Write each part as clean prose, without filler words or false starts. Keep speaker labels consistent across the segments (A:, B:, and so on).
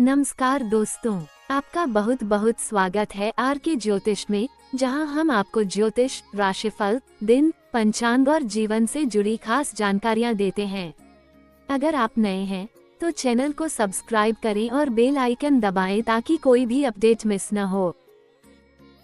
A: नमस्कार दोस्तों, आपका बहुत बहुत स्वागत है आर के ज्योतिष में, जहां हम आपको ज्योतिष, राशिफल, दिन, पंचांग और जीवन से जुड़ी खास जानकारियां देते हैं। अगर आप नए हैं तो चैनल को सब्सक्राइब करें और बेल आइकन दबाएं ताकि कोई भी अपडेट मिस न हो।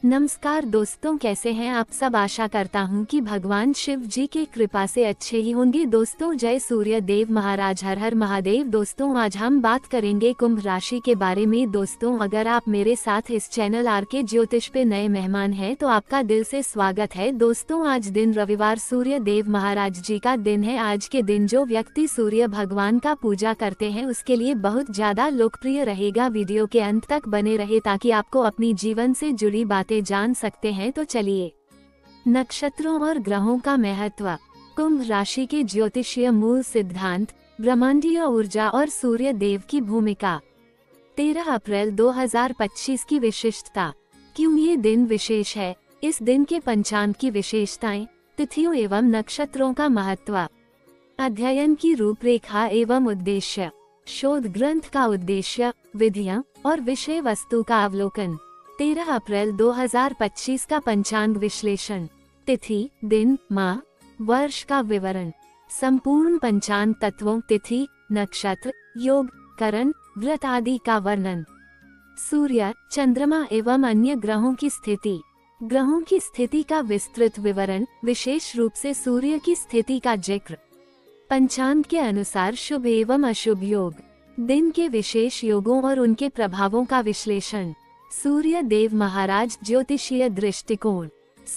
A: नमस्कार दोस्तों, कैसे हैं आप सब। आशा करता हूं कि भगवान शिव जी की कृपा से अच्छे ही होंगे। दोस्तों, जय सूर्य देव महाराज, हर हर महादेव। दोस्तों, आज हम बात करेंगे कुंभ राशि के बारे में। दोस्तों, अगर आप मेरे साथ इस चैनल आर के ज्योतिष पे नए मेहमान हैं तो आपका दिल से स्वागत है। दोस्तों, आज दिन रविवार सूर्य देव महाराज जी का दिन है। आज के दिन जो व्यक्ति सूर्य भगवान का पूजा करते हैं उसके लिए बहुत ज्यादा लोकप्रिय रहेगा। वीडियो के अंत तक बने रहे ताकि आपको अपनी जीवन से जुड़ी बातें जान सकते हैं। तो चलिए, नक्षत्रों और ग्रहों का महत्व। कुंभ राशि के ज्योतिषीय मूल सिद्धांत, ब्रह्मांडीय ऊर्जा और सूर्य देव की भूमिका। 13 अप्रैल 2025 की विशिष्टता। क्यों ये दिन विशेष है, इस दिन के पंचांग की विशेषताएं, तिथियों एवं नक्षत्रों का महत्व। अध्ययन की रूपरेखा एवं उद्देश्य। शोध ग्रंथ का उद्देश्य, विधियां और विषय वस्तु का अवलोकन। 13 अप्रैल 2025 का पंचांग विश्लेषण। तिथि, दिन, माह, वर्ष का विवरण। संपूर्ण पंचांग तत्वों, तिथि, नक्षत्र, योग, करण, व्रत आदि का वर्णन। सूर्य, चंद्रमा एवं अन्य ग्रहों की स्थिति। ग्रहों की स्थिति का विस्तृत विवरण, विशेष रूप से सूर्य की स्थिति का जिक्र। पंचांग के अनुसार शुभ एवं अशुभ योग। दिन के विशेष योगों और उनके प्रभावों का विश्लेषण। सूर्य देव महाराज, ज्योतिषीय दृष्टिकोण।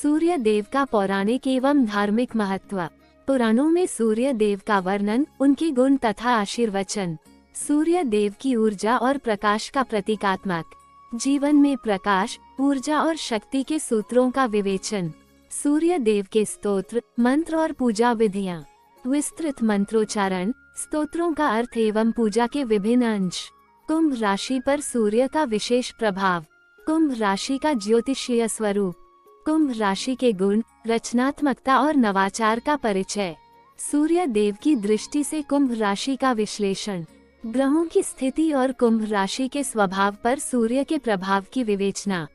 A: सूर्य देव का पौराणिक एवं धार्मिक महत्व। पुराणों में सूर्य देव का वर्णन, उनके गुण तथा आशीर्वचन। सूर्य देव की ऊर्जा और प्रकाश का प्रतीकात्मक। जीवन में प्रकाश, ऊर्जा और शक्ति के सूत्रों का विवेचन। सूर्य देव के स्तोत्र, मंत्र और पूजा विधियां। विस्तृत मंत्रोच्चारण, स्तोत्रों का अर्थ एवं पूजा के विभिन्न अंश। कुंभ राशि पर सूर्य का विशेष प्रभाव। कुंभ राशि का ज्योतिषीय स्वरूप। कुंभ राशि के गुण, रचनात्मकता और नवाचार का परिचय। सूर्य देव की दृष्टि से कुंभ राशि का विश्लेषण। ग्रहों की स्थिति और कुंभ राशि के स्वभाव पर सूर्य के प्रभाव की विवेचना।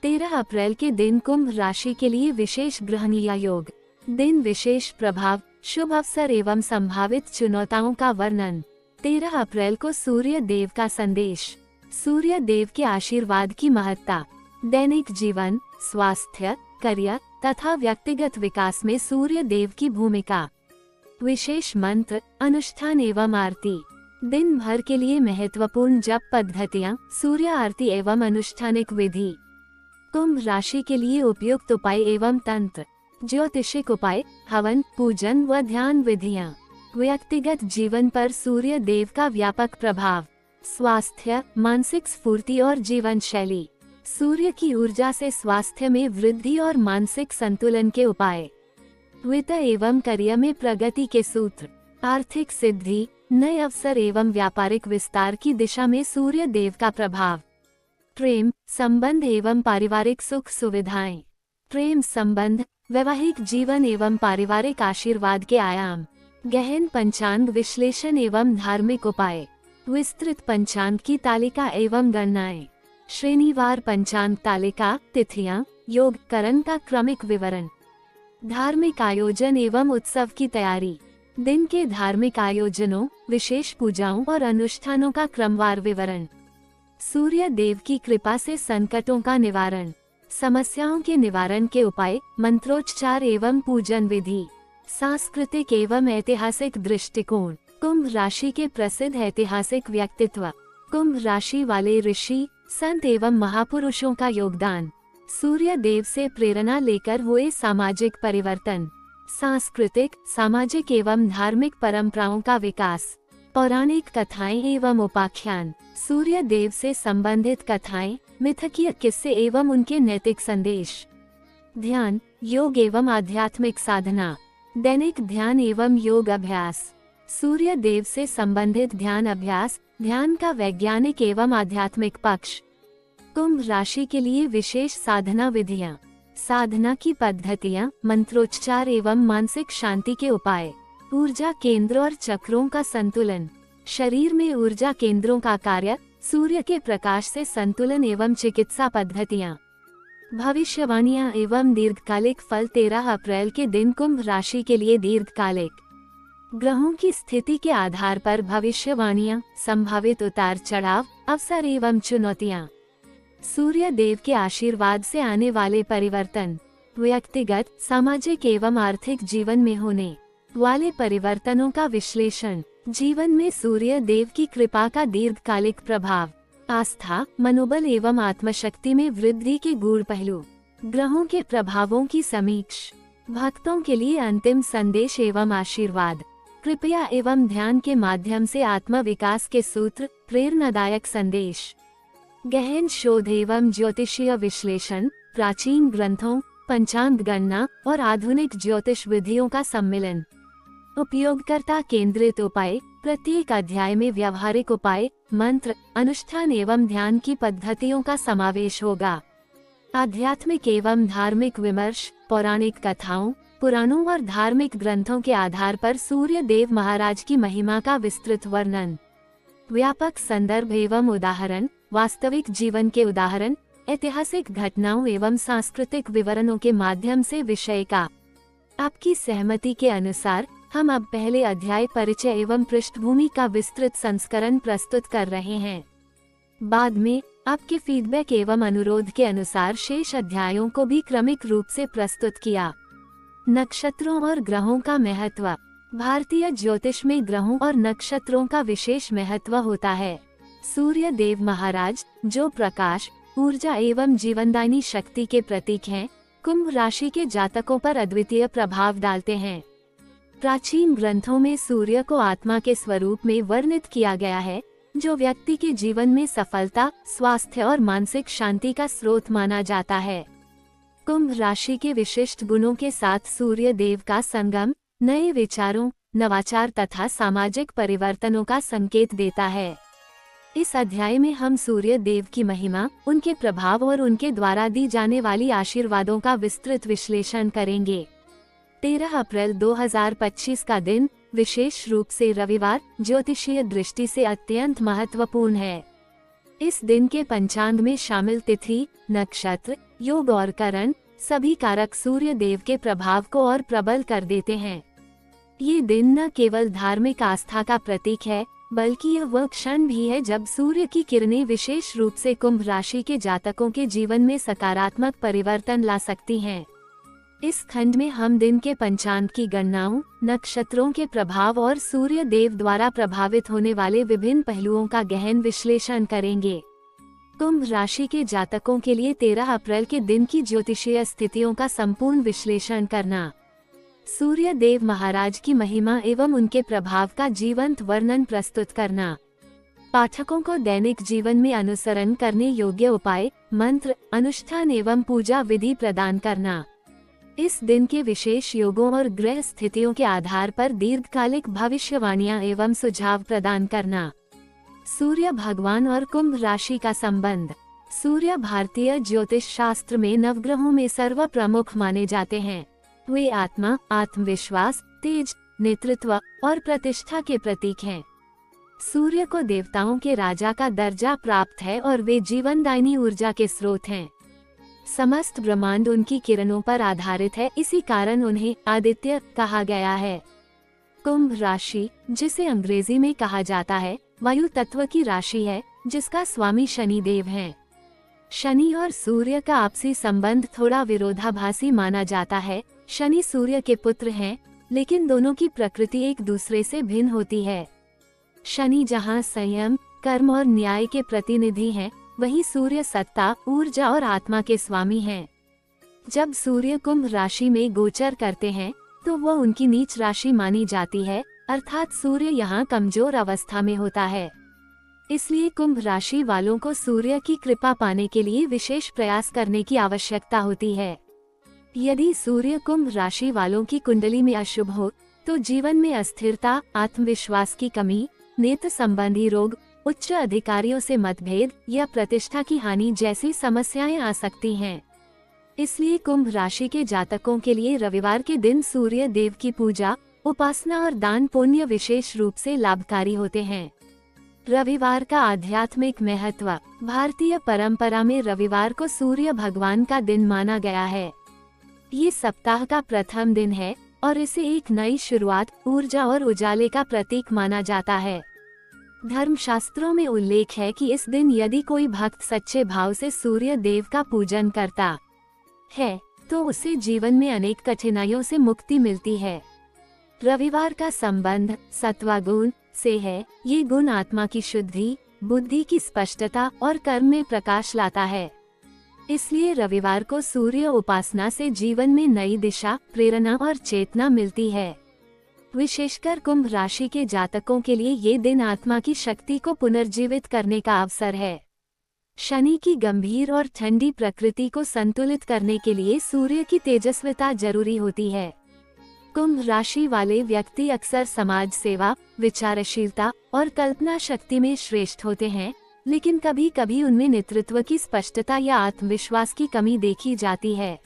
A: 13 अप्रैल के दिन कुंभ राशि के लिए विशेष ग्रहणीय योग। दिन विशेष प्रभाव, शुभ अवसर एवं संभावित चुनौतियों का वर्णन। 13 अप्रैल को सूर्य देव का संदेश। सूर्य देव के आशीर्वाद की महत्ता। दैनिक जीवन, स्वास्थ्य, करियर तथा व्यक्तिगत विकास में सूर्य देव की भूमिका। विशेष मंत्र, अनुष्ठान एवं आरती। दिन भर के लिए महत्वपूर्ण जप पद्धतियां, सूर्य आरती एवं अनुष्ठानिक विधि। कुंभ राशि के लिए उपयुक्त उपाय एवं तंत्र। ज्योतिषिक उपाय, हवन, पूजन व ध्यान विधियां। व्यक्तिगत जीवन पर सूर्य देव का व्यापक प्रभाव। स्वास्थ्य, मानसिक स्फूर्ति और जीवन शैली। सूर्य की ऊर्जा से स्वास्थ्य में वृद्धि और मानसिक संतुलन के उपाय। वित्त एवं करियर में प्रगति के सूत्र। आर्थिक सिद्धि, नए अवसर एवं व्यापारिक विस्तार की दिशा में सूर्य देव का प्रभाव। प्रेम संबंध एवं पारिवारिक सुख सुविधाएं। प्रेम संबंध, वैवाहिक जीवन एवं पारिवारिक आशीर्वाद के आयाम। गहन पंचांग विश्लेषण एवं धार्मिक उपाय। विस्तृत पंचांग की तालिका एवं गणनाएं। श्रेणीवार पंचांग तालिका, तिथियां, योग, करण का क्रमिक विवरण। धार्मिक आयोजन एवं उत्सव की तैयारी। दिन के धार्मिक आयोजनों, विशेष पूजाओं और अनुष्ठानों का क्रमवार विवरण। सूर्य देव की कृपा से संकटों का निवारण। समस्याओं के निवारण के उपाय, मंत्रोच्चार एवं पूजन विधि। सांस्कृतिक एवं ऐतिहासिक दृष्टिकोण। कुंभ राशि के प्रसिद्ध ऐतिहासिक व्यक्तित्व। कुंभ राशि वाले ऋषि, संत एवं महापुरुषों का योगदान। सूर्य देव से प्रेरणा लेकर हुए सामाजिक परिवर्तन। सांस्कृतिक, सामाजिक एवं धार्मिक परंपराओं का विकास। पौराणिक कथाएं एवं उपाख्यान। सूर्य देव से संबंधित कथाएं, मिथकीय किस्से एवं उनके नैतिक संदेश। ध्यान, योग एवं आध्यात्मिक साधना। दैनिक ध्यान एवं योग अभ्यास। सूर्य देव से संबंधित ध्यान अभ्यास, ध्यान का वैज्ञानिक एवं आध्यात्मिक पक्ष। कुंभ राशि के लिए विशेष साधना विधियां। साधना की पद्धतियां, मंत्रोच्चार एवं मानसिक शांति के उपाय। ऊर्जा केंद्र और चक्रों का संतुलन। शरीर में ऊर्जा केंद्रों का कार्य, सूर्य के प्रकाश से संतुलन एवं चिकित्सा पद्धतियां। भविष्यवाणियां एवं दीर्घकालिक फल। 13 अप्रैल के दिन कुंभ राशि के लिए दीर्घकालिक ग्रहों की स्थिति के आधार पर भविष्यवाणियां, संभावित उतार चढ़ाव, अवसर एवं चुनौतियां। सूर्य देव के आशीर्वाद से आने वाले परिवर्तन। व्यक्तिगत, सामाजिक एवं आर्थिक जीवन में होने वाले परिवर्तनों का विश्लेषण। जीवन में सूर्य देव की कृपा का दीर्घकालिक प्रभाव। आस्था, मनोबल एवं आत्मशक्ति में वृद्धि के गूढ़ पहलू। ग्रहों के प्रभावों की समीक्षा। भक्तों के लिए अंतिम संदेश एवं आशीर्वाद। कृपया एवं ध्यान के माध्यम से आत्म विकास के सूत्र, प्रेरणादायक संदेश। गहन शोध एवं ज्योतिषीय विश्लेषण। प्राचीन ग्रंथों, पंचांग गणना और आधुनिक ज्योतिष विधियों का सम्मिलन। उपयोगकर्ता केंद्रित उपाय। प्रत्येक अध्याय में व्यवहारिक उपाय, मंत्र, अनुष्ठान एवं ध्यान की पद्धतियों का समावेश होगा। आध्यात्मिक एवं धार्मिक विमर्श। पौराणिक कथाओं, पुराणों और धार्मिक ग्रंथों के आधार पर सूर्य देव महाराज की महिमा का विस्तृत वर्णन। व्यापक संदर्भ एवं उदाहरण। वास्तविक जीवन के उदाहरण, ऐतिहासिक घटनाओं एवं सांस्कृतिक विवरणों के माध्यम से विषय का। आपकी सहमति के अनुसार हम अब पहले अध्याय परिचय एवं पृष्ठभूमि का विस्तृत संस्करण प्रस्तुत कर रहे हैं। बाद में आपके फीडबैक एवं अनुरोध के अनुसार शेष अध्यायों को भी क्रमिक रूप से प्रस्तुत किया। नक्षत्रों और ग्रहों का महत्व। भारतीय ज्योतिष में ग्रहों और नक्षत्रों का विशेष महत्व होता है। सूर्य देव महाराज, जो प्रकाश, ऊर्जा एवं जीवनदायिनी शक्ति के प्रतीक हैं, कुंभ राशि के जातकों पर अद्वितीय प्रभाव डालते हैं। प्राचीन ग्रंथों में सूर्य को आत्मा के स्वरूप में वर्णित किया गया है, जो व्यक्ति के जीवन में सफलता, स्वास्थ्य और मानसिक शांति का स्रोत माना जाता है। कुंभ राशि के विशिष्ट गुणों के साथ सूर्य देव का संगम नए विचारों, नवाचार तथा सामाजिक परिवर्तनों का संकेत देता है। इस अध्याय में हम सूर्य देव की महिमा, उनके प्रभाव और उनके द्वारा दी जाने वाली आशीर्वादों का विस्तृत विश्लेषण करेंगे। 13 अप्रैल 2025 का दिन, विशेष रूप से रविवार, ज्योतिषीय दृष्टि से अत्यंत महत्वपूर्ण है। इस दिन के पंचांग में शामिल तिथि, नक्षत्र, योग और करण सभी कारक सूर्य देव के प्रभाव को और प्रबल कर देते हैं। ये दिन न केवल धार्मिक आस्था का प्रतीक है, बल्कि यह वह क्षण भी है जब सूर्य की किरणें विशेष रूप से कुंभ राशि के जातकों के जीवन में सकारात्मक परिवर्तन ला सकती हैं। इस खंड में हम दिन के पंचांग की गणनाओं, नक्षत्रों के प्रभाव और सूर्य देव द्वारा प्रभावित होने वाले विभिन्न पहलुओं का गहन विश्लेषण करेंगे। कुंभ राशि के जातकों के लिए 13 अप्रैल के दिन की ज्योतिषीय स्थितियों का संपूर्ण विश्लेषण करना। सूर्य देव महाराज की महिमा एवं उनके प्रभाव का जीवंत वर्णन प्रस्तुत करना। पाठकों को दैनिक जीवन में अनुसरण करने योग्य उपाय, मंत्र, अनुष्ठान एवं पूजा विधि प्रदान करना। इस दिन के विशेष योगों और ग्रह स्थितियों के आधार पर दीर्घकालिक भविष्यवाणियां एवं सुझाव प्रदान करना। सूर्य भगवान और कुंभ राशि का संबंध। सूर्य भारतीय ज्योतिष शास्त्र में नवग्रहों में सर्वप्रमुख माने जाते हैं। वे आत्मा, आत्मविश्वास, तेज, नेतृत्व और प्रतिष्ठा के प्रतीक हैं। सूर्य को देवताओं के राजा का दर्जा प्राप्त है और वे जीवनदायिनी ऊर्जा के स्रोत हैं। समस्त ब्रह्मांड उनकी किरणों पर आधारित है, इसी कारण उन्हें आदित्य कहा गया है। कुंभ राशि, जिसे अंग्रेजी में कहा जाता है, वायु तत्व की राशि है, जिसका स्वामी शनि देव हैं। शनि और सूर्य का आपसी संबंध थोड़ा विरोधाभासी माना जाता है। शनि सूर्य के पुत्र हैं, लेकिन दोनों की प्रकृति एक दूसरे से भिन्न होती है। शनि जहां संयम, कर्म और न्याय के प्रतिनिधि हैं, वहीं सूर्य सत्ता, ऊर्जा और आत्मा के स्वामी हैं। जब सूर्य कुंभ राशि में गोचर करते हैं, तो वह उनकी नीच राशि मानी जाती है, अर्थात सूर्य यहाँ कमजोर अवस्था में होता है। इसलिए कुंभ राशि वालों को सूर्य की कृपा पाने के लिए विशेष प्रयास करने की आवश्यकता होती है। यदि सूर्य कुंभ राशि वालों की कुंडली में अशुभ हो, तो जीवन में अस्थिरता, आत्मविश्वास की कमी, नेत्र संबंधी रोग, उच्च अधिकारियों से मतभेद या प्रतिष्ठा की हानि जैसी समस्याएं आ सकती हैं। इसलिए कुंभ राशि के जातकों के लिए रविवार के दिन सूर्य देव की पूजा, उपासना और दान पुण्य विशेष रूप से लाभकारी होते हैं। रविवार का आध्यात्मिक महत्व। भारतीय परंपरा में रविवार को सूर्य भगवान का दिन माना गया है। ये सप्ताह का प्रथम दिन है और इसे एक नई शुरुआत, ऊर्जा और उजाले का प्रतीक माना जाता है। धर्मशास्त्रों में उल्लेख है कि इस दिन यदि कोई भक्त सच्चे भाव से सूर्य देव का पूजन करता है तो उसे जीवन में अनेक कठिनाइयों से मुक्ति मिलती है। रविवार का संबंध सत्वगुण से है। ये गुण आत्मा की शुद्धि, बुद्धि की स्पष्टता और कर्म में प्रकाश लाता है। इसलिए रविवार को सूर्य उपासना से जीवन में नई दिशा, प्रेरणा और चेतना मिलती है। विशेषकर कुंभ राशि के जातकों के लिए ये दिन आत्मा की शक्ति को पुनर्जीवित करने का अवसर है। शनि की गंभीर और ठंडी प्रकृति को संतुलित करने के लिए सूर्य की तेजस्विता जरूरी होती है। कुंभ राशि वाले व्यक्ति अक्सर समाज सेवा, विचारशीलता और कल्पना शक्ति में श्रेष्ठ होते हैं, लेकिन कभी कभी उनमें नेतृत्व की स्पष्टता या आत्मविश्वास की कमी देखी जाती है।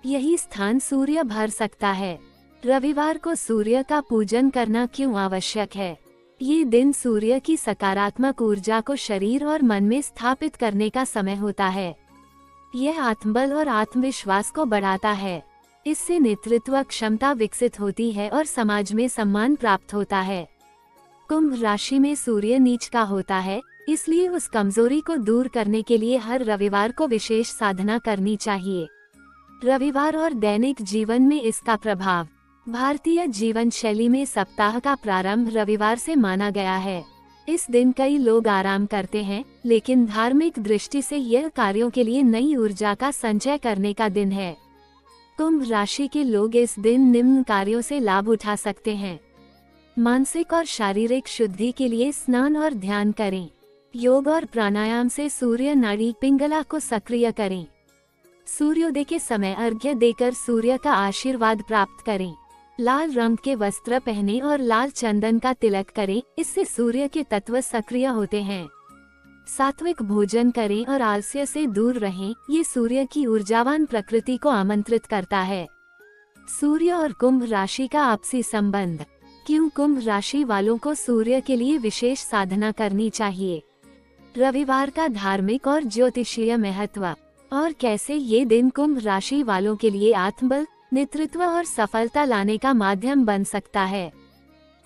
A: यही स्थान सूर्य भर सकता है। रविवार को सूर्य का पूजन करना क्यों आवश्यक है? ये दिन सूर्य की सकारात्मक ऊर्जा को शरीर और मन में स्थापित करने का समय होता है। यह आत्मबल और आत्मविश्वास को बढ़ाता है। इससे नेतृत्व क्षमता विकसित होती है और समाज में सम्मान प्राप्त होता है। कुंभ राशि में सूर्य नीच का होता है, इसलिए उस कमजोरी को दूर करने के लिए हर रविवार को विशेष साधना करनी चाहिए। रविवार और दैनिक जीवन में इसका प्रभाव। भारतीय जीवन शैली में सप्ताह का प्रारंभ रविवार से माना गया है। इस दिन कई लोग आराम करते हैं, लेकिन धार्मिक दृष्टि से यह कार्यों के लिए नई ऊर्जा का संचय करने का दिन है। कुंभ राशि के लोग इस दिन निम्न कार्यों से लाभ उठा सकते हैं। मानसिक और शारीरिक शुद्धि के लिए स्नान और ध्यान करें। योग और प्राणायाम से सूर्य नाड़ी पिंगला को सक्रिय करें। सूर्योदय के समय अर्घ्य देकर सूर्य का आशीर्वाद प्राप्त करें। लाल रंग के वस्त्र पहने और लाल चंदन का तिलक करें, इससे सूर्य के तत्व सक्रिय होते हैं। सात्विक भोजन करें और आलस्य से दूर रहें, ये सूर्य की ऊर्जावान प्रकृति को आमंत्रित करता है। सूर्य और कुंभ राशि का आपसी संबंध। क्यों कुंभ राशि वालों को सूर्य के लिए विशेष साधना करनी चाहिए? रविवार का धार्मिक और ज्योतिषीय महत्व और कैसे ये दिन कुंभ राशि वालों के लिए आत्मबल, नेतृत्व और सफलता लाने का माध्यम बन सकता है।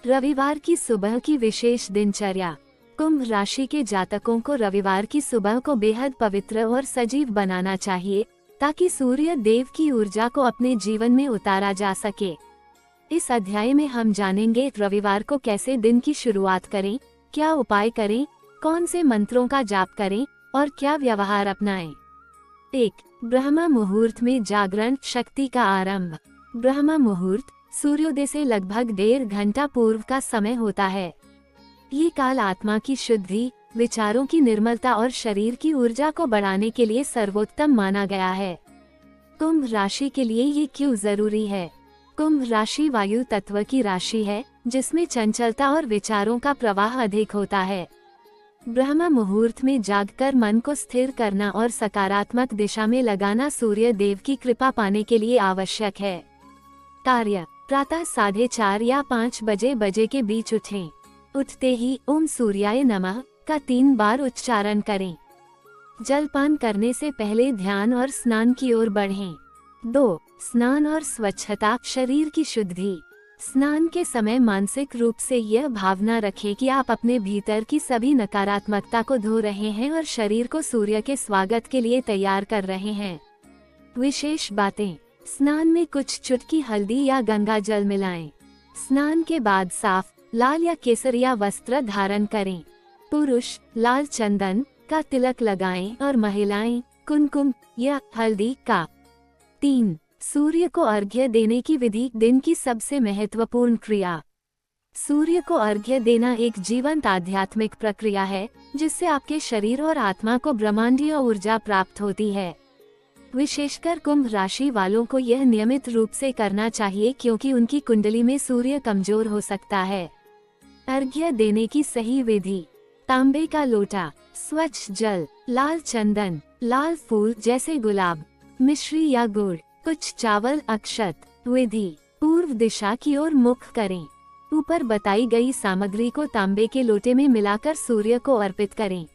A: रविवार की सुबह की विशेष दिनचर्या। कुंभ राशि के जातकों को रविवार की सुबह को बेहद पवित्र और सजीव बनाना चाहिए, ताकि सूर्य देव की ऊर्जा को अपने जीवन में उतारा जा सके। इस अध्याय में हम जानेंगे रविवार को कैसे दिन की शुरुआत करें, क्या उपाय करें, कौन से मंत्रों का जाप करें और क्या व्यवहार अपनाएं। 1. ब्रह्म मुहूर्त में जागरण, शक्ति का आरंभ। ब्रह्म मुहूर्त सूर्योदय से लगभग 1.5 घंटा पूर्व का समय होता है। ये काल आत्मा की शुद्धि, विचारों की निर्मलता और शरीर की ऊर्जा को बढ़ाने के लिए सर्वोत्तम माना गया है। कुंभ राशि के लिए ये क्यों जरूरी है? कुंभ राशि वायु तत्व की राशि है, जिसमें चंचलता और विचारों का प्रवाह अधिक होता है। ब्रह्म मुहूर्त में जागकर मन को स्थिर करना और सकारात्मक दिशा में लगाना सूर्य देव की कृपा पाने के लिए आवश्यक है। कार्य। प्रातः 4:30 या 5 बजे के बीच उठें। उठते ही ओम सूर्याय नमः का 3 बार उच्चारण करें। जलपान करने से पहले ध्यान और स्नान की ओर बढ़ें। 2. स्नान और स्वच्छता, शरीर की शुद्धि। स्नान के समय मानसिक रूप से यह भावना रखें कि आप अपने भीतर की सभी नकारात्मकता को धो रहे हैं और शरीर को सूर्य के स्वागत के लिए तैयार कर रहे हैं। विशेष बातें। स्नान में कुछ चुटकी हल्दी या गंगा जल मिलाएं। स्नान के बाद साफ, लाल या केसरिया वस्त्र धारण करें। पुरुष लाल चंदन का तिलक लगाएं और महिलाएं कुमकुम या हल्दी का। 3. सूर्य को अर्घ्य देने की विधि। दिन की सबसे महत्वपूर्ण क्रिया। सूर्य को अर्घ्य देना एक जीवंत आध्यात्मिक प्रक्रिया है, जिससे आपके शरीर और आत्मा को ब्रह्मांडीय ऊर्जा प्राप्त होती है। विशेषकर कुंभ राशि वालों को यह नियमित रूप से करना चाहिए, क्योंकि उनकी कुंडली में सूर्य कमजोर हो सकता है। अर्घ्य देने की सही विधि। तांबे का लोटा, स्वच्छ जल, लाल चंदन, लाल फूल जैसे गुलाब, मिश्री या गुड़, कुछ चावल, अक्षत। विधि। पूर्व दिशा की ओर मुख करें। ऊपर बताई गई सामग्री को तांबे के लोटे में मिलाकर सूर्य को अर्पित करें।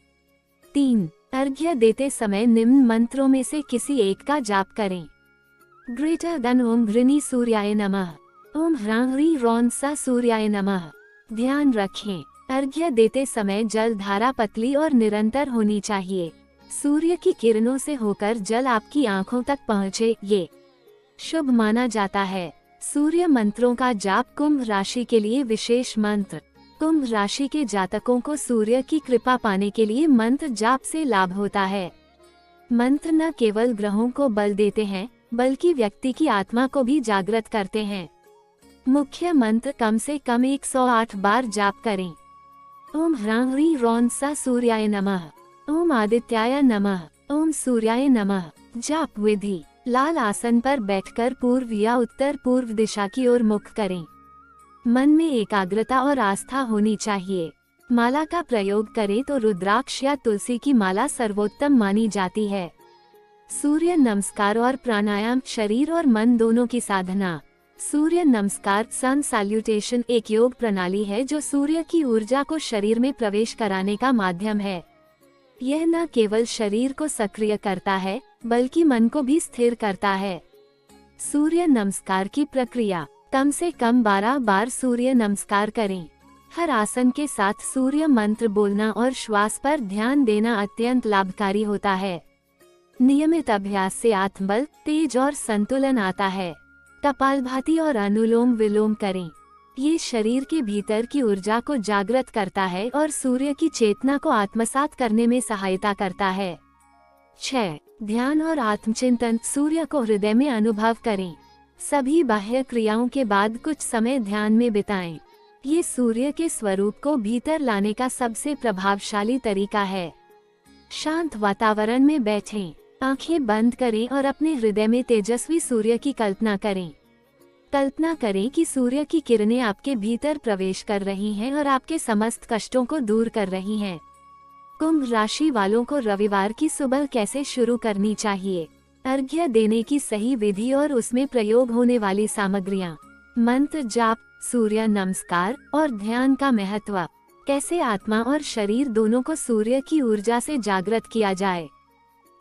A: 3. अर्घ्य देते समय निम्न मंत्रों में से किसी एक का जाप करें। ग्रेटर देन ओम ह्रीनि सूर्याय नमः, ओम ह्रां ह्री रौं सा सूर्याय नमः। ध्यान रखें, अर्घ्य देते समय जल धारा पतली और निरंतर होनी चाहिए। सूर्य की किरणों से होकर जल आपकी आंखों तक पहुँचे, ये शुभ माना जाता है। सूर्य मंत्रों का जाप। कुंभ राशि के लिए विशेष मंत्र। कुंभ राशि के जातकों को सूर्य की कृपा पाने के लिए मंत्र जाप से लाभ होता है। मंत्र न केवल ग्रहों को बल देते हैं, बल्कि व्यक्ति की आत्मा को भी जागृत करते हैं। मुख्य मंत्र कम से कम 108 बार जाप करें। ओम ह्रां ह्री रौं सा सूर्याय नमः, ओम आदित्याय नमः, ओम सूर्याय नमः। जाप विधि। लाल आसन पर बैठकर पूर्व या उत्तर पूर्व दिशा की ओर मुख करें। मन में एकाग्रता और आस्था होनी चाहिए। माला का प्रयोग करें तो रुद्राक्ष या तुलसी की माला सर्वोत्तम मानी जाती है। सूर्य नमस्कार और प्राणायाम शरीर और मन दोनों की साधना। सूर्य नमस्कार सन सैल्यूटेशन एक योग प्रणाली है जो सूर्य की ऊर्जा को शरीर में प्रवेश कराने का माध्यम है। यह न केवल शरीर को सक्रिय करता है, बल्कि मन को भी स्थिर करता है। सूर्य नमस्कार की प्रक्रिया। कम से कम 12 बार सूर्य नमस्कार करें। हर आसन के साथ सूर्य मंत्र बोलना और श्वास पर ध्यान देना अत्यंत लाभकारी होता है। नियमित अभ्यास से आत्मबल, तेज और संतुलन आता है। कपालभाति और अनुलोम विलोम करें। ये शरीर के भीतर की ऊर्जा को जागृत करता है और सूर्य की चेतना को आत्मसात करने में सहायता करता है। 6. ध्यान और आत्मचिंतन। सूर्य को हृदय में अनुभव करें। सभी बाह्य क्रियाओं के बाद कुछ समय ध्यान में बिताएं। ये सूर्य के स्वरूप को भीतर लाने का सबसे प्रभावशाली तरीका है। शांत वातावरण में बैठें, आंखें बंद करें और अपने हृदय में तेजस्वी सूर्य की कल्पना करें। कल्पना करें कि सूर्य की किरणें आपके भीतर प्रवेश कर रही हैं और आपके समस्त कष्टों को दूर कर रही हैं। कुंभ राशि वालों को रविवार की सुबह कैसे शुरू करनी चाहिए? अर्घ्य देने की सही विधि और उसमें प्रयोग होने वाली सामग्रियां। मंत्र जाप, सूर्य नमस्कार और ध्यान का महत्व। कैसे आत्मा और शरीर दोनों को सूर्य की ऊर्जा से जागृत किया जाए।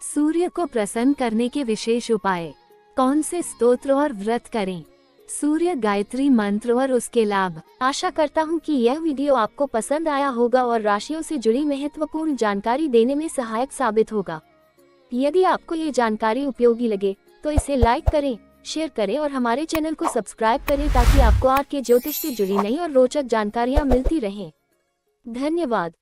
A: सूर्य को प्रसन्न करने के विशेष उपाय। कौन से स्तोत्र और व्रत करें। सूर्य गायत्री मंत्र और उसके लाभ। आशा करता हूँ कि यह वीडियो आपको पसंद आया होगा और राशियों से जुड़ी महत्वपूर्ण जानकारी देने में सहायक साबित होगा। यदि आपको ये जानकारी उपयोगी लगे तो इसे लाइक करें, शेयर करें और हमारे चैनल को सब्सक्राइब करें ताकि आपको आर के ज्योतिष से जुड़ी नई और रोचक जानकारियाँ मिलती रहें। धन्यवाद।